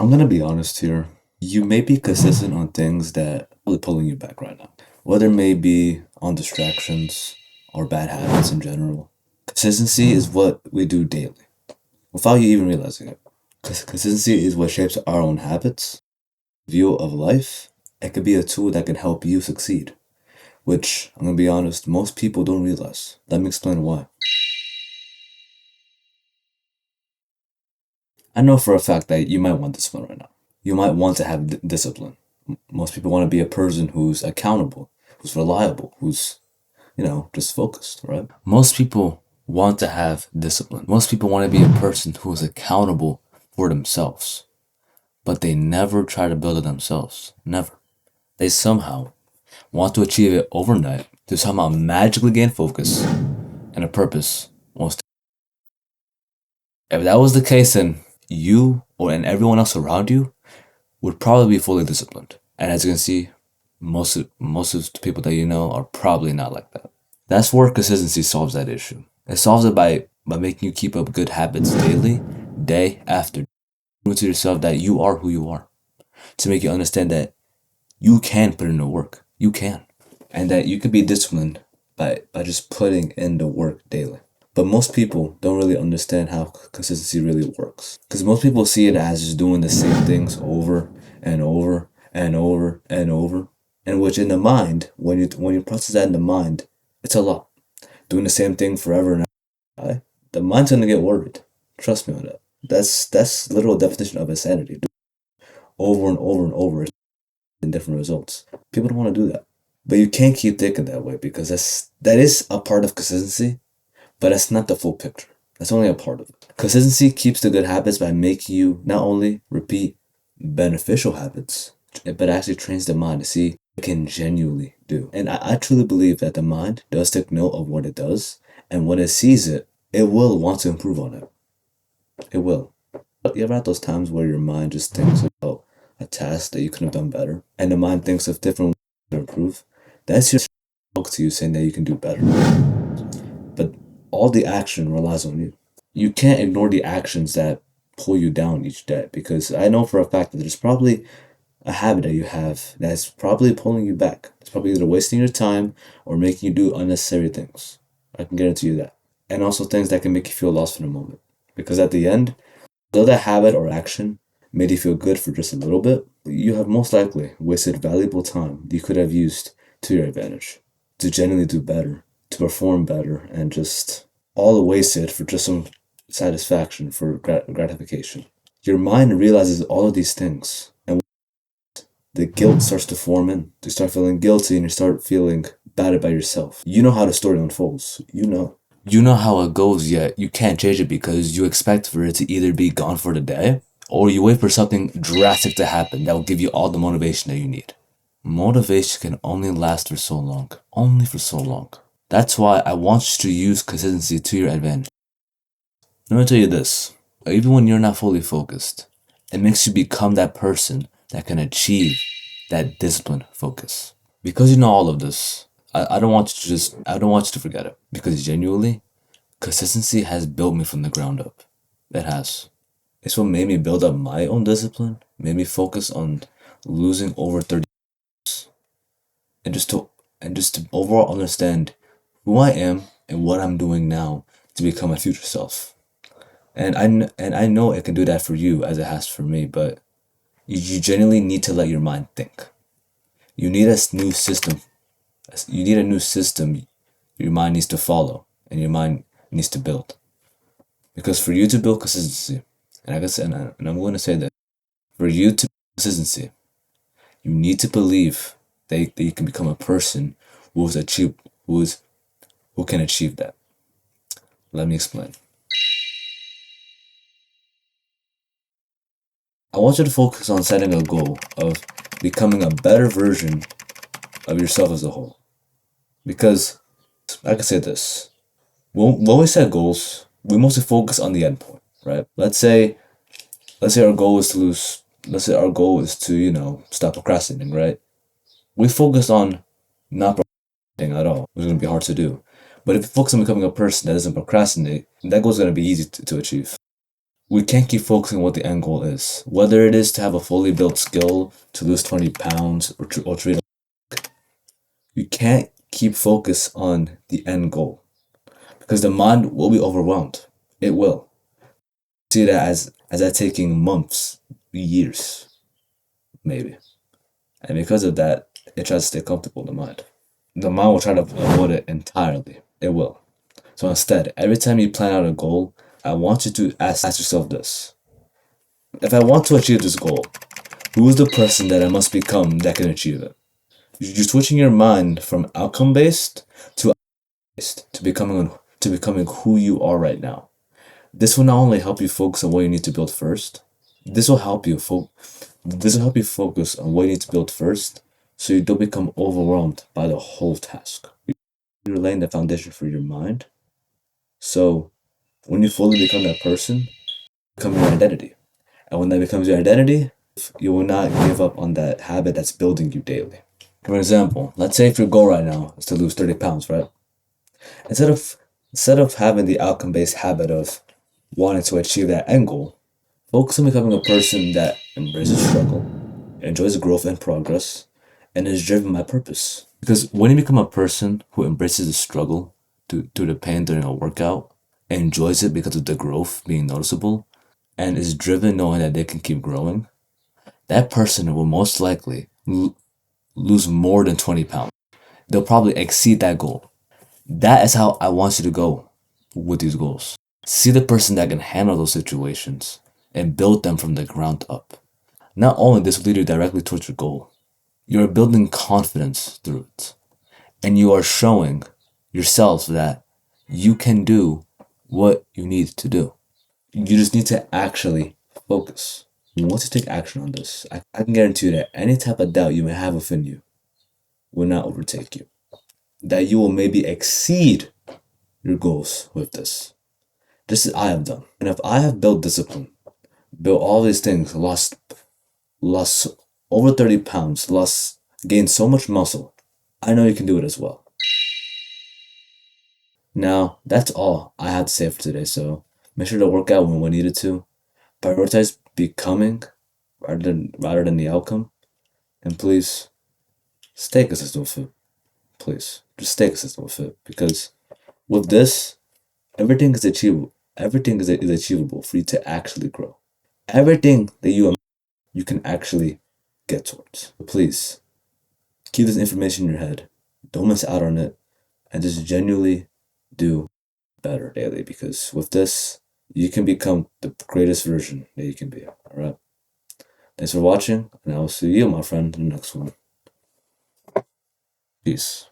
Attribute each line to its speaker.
Speaker 1: I'm gonna be honest here. You may be consistent on things that are pulling you back right now. Whether it may be on distractions or bad habits in general. Consistency is what we do daily, without you even realizing it. Consistency is what shapes our own habits, view of life. It could be a tool that can help you succeed, which, I'm gonna be honest, most people don't realize. Let me explain why. I know for a fact that you might want discipline right now. You might want to have discipline. Most people want to be a person who's accountable, who's reliable, who's, just focused, right? Most people want to have discipline. Most people want to be a person who is accountable for themselves, but they never try to build it themselves. Never. They somehow want to achieve it overnight to somehow magically gain focus and a purpose. If that was the case, then you and everyone else around you would probably be fully disciplined. And as you can see, most of the people that you know are probably not like that. That's where consistency solves that issue. It solves it by making you keep up good habits daily, day after day. Prove to yourself that you are who you are. To make you understand that you can put in the work. You can. And that you can be disciplined by just putting in the work daily. But most people don't really understand how consistency really works. Because most people see it as just doing the same things over and over and over and over. And which in the mind, when you process that in the mind, it's a lot. Doing the same thing forever and ever, right? The mind's gonna get worried. Trust me on that. That's literal definition of insanity. Over and over and over in different results. People don't want to do that. But you can't keep thinking that way because that is a part of consistency, but that's not the full picture. That's only a part of it. Consistency keeps the good habits by making you not only repeat beneficial habits, but actually trains the mind to see what it can genuinely do. And I truly believe that the mind does take note of what it does, and when it sees it, it will want to improve on it. It will. You ever had those times where your mind just thinks about a task that you could have done better, and the mind thinks of different ways to improve? That's your talk to you saying that you can do better. But all the action relies on you. You can't ignore the actions that pull you down each day because I know for a fact that there's probably a habit that you have that's probably pulling you back. It's probably either wasting your time or making you do unnecessary things. I can guarantee you that. And also things that can make you feel lost for the moment. Because at the end, though that habit or action made you feel good for just a little bit, you have most likely wasted valuable time you could have used to your advantage to genuinely do better, to perform better, and just all wasted for just some satisfaction, for gratification. Your mind realizes all of these things, and the guilt starts to form in. You start feeling guilty and you start feeling bad about yourself. You know how the story unfolds. You know. You know how it goes, yet you can't change it because you expect for it to either be gone for the day or you wait for something drastic to happen that will give you all the motivation that you need. Motivation can only last for so long. Only for so long. That's why I want you to use consistency to your advantage. Let me tell you this. Even when you're not fully focused, it makes you become that person that can achieve that disciplined focus. Because you know all of this, I don't want you to forget it. Because genuinely, consistency has built me from the ground up. It has. It's what made me build up my own discipline, made me focus on losing over 30 and just to overall understand who I am and what I'm doing now to become my future self. And I know it can do that for you as it has for me, but you genuinely need to let your mind think. You need a new system. You need a new system your mind needs to follow and your mind needs to build. Because for you to build consistency, and like I said, and I'm going to say that, for you to build consistency, you need to believe that you can become a person who can achieve that. Let me explain. I want you to focus on setting a goal of becoming a better version of yourself as a whole. Because, like I say this, when we set goals, we mostly focus on the end point, right? Let's say our goal is to lose. Let's say our goal is to stop procrastinating, right? We focus on not procrastinating at all, which is gonna be hard to do. But if you focus on becoming a person that doesn't procrastinate, that goal is gonna be easy to achieve. We can't keep focusing on what the end goal is. Whether it is to have a fully built skill, to lose 20 pounds, or to read, you can't keep focus on the end goal because the mind will be overwhelmed. It will. See that as that taking months, years, maybe. And because of that, it tries to stay comfortable in the mind. The mind will try to avoid it entirely. It will. So instead, every time you plan out a goal, I want you to ask yourself this. If I want to achieve this goal, who is the person that I must become that can achieve it? You're switching your mind from outcome based to based to becoming who you are right now. This will not only help you focus on what you need to build first. This will help you this will help you focus on what you need to build first, so you don't become overwhelmed by the whole task. You're laying the foundation for your mind. So when you fully become that person, become your identity. And when that becomes your identity, you will not give up on that habit that's building you daily. For example, let's say if your goal right now is to lose 30 pounds, right? Instead of instead of having the outcome-based habit of wanting to achieve that end goal, focus on becoming a person that embraces struggle, enjoys growth and progress, and is driven by purpose. Because when you become a person who embraces the struggle through the pain during a workout, enjoys it because of the growth being noticeable, and is driven knowing that they can keep growing, that person will most likely lose more than 20 pounds. They'll probably exceed that goal. That is how I want you to go with these goals. See the person that can handle those situations and build them from the ground up. Not only this will lead you directly towards your goal, you are building confidence through it. And you are showing yourself that you can do what you need to do. You just need to actually focus. Once you take action on this, I can guarantee you that any type of doubt you may have within you will not overtake you. That you will maybe exceed your goals with this. Just as I have done. And if I have built discipline, built all these things, lost over 30 pounds, gained so much muscle, I know you can do it as well. Now, that's all I have to say for today. So make sure to work out when needed to. Prioritize becoming rather than the outcome. And please stay consistent with it. Please. Just stay consistent with it. Because with this, everything is achievable. Everything is achievable for you to actually grow. Everything that you can actually get towards. So please keep this information in your head. Don't miss out on it. And just genuinely do better daily, because with this, you can become the greatest version that you can be. All right. Thanks for watching, and I will see you, my friend, in the next one. Peace.